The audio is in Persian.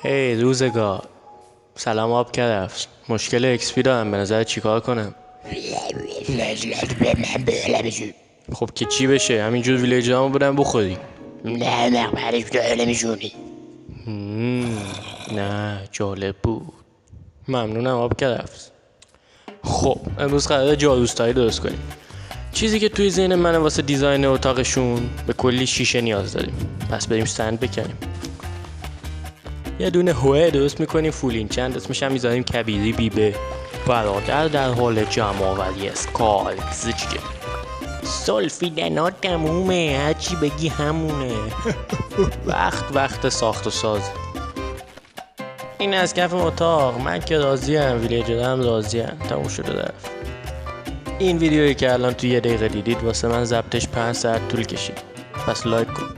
هی روزگار، سلام آب کرفس. مشکل اکسپی دارم، به نظر چیکار کنم؟ خب که چی بشه؟ همینجور ویلیجرامو بدم بخوری. نه بعدش جاهله میشونی. نه جالب بود. ممنونم آب کرفس. خب امروز قراره جاروستایی درست کنیم. چیزی که توی ذهن منه واسه دیزاین اتاقشون، به کلی شیشه نیاز داریم. پس بریم سند بکنیم. یه دونه هوه درست میکنیم فولین چند، اسمش هم میذاریم کبیری بیبه. برادر در حال جمع آوری اسکال زیچگه. سولفیدنا تمومه، هرچی بگی همونه. وقت ساخت و ساز. این از کف اتاق. من که راضیم، ویلیجرم راضیم. تموم شده رفت. این ویدیویی که الان توی 1 دقیقه دیدید واسه من ضبطش 5 ساعت طول کشید. پس لایک کن.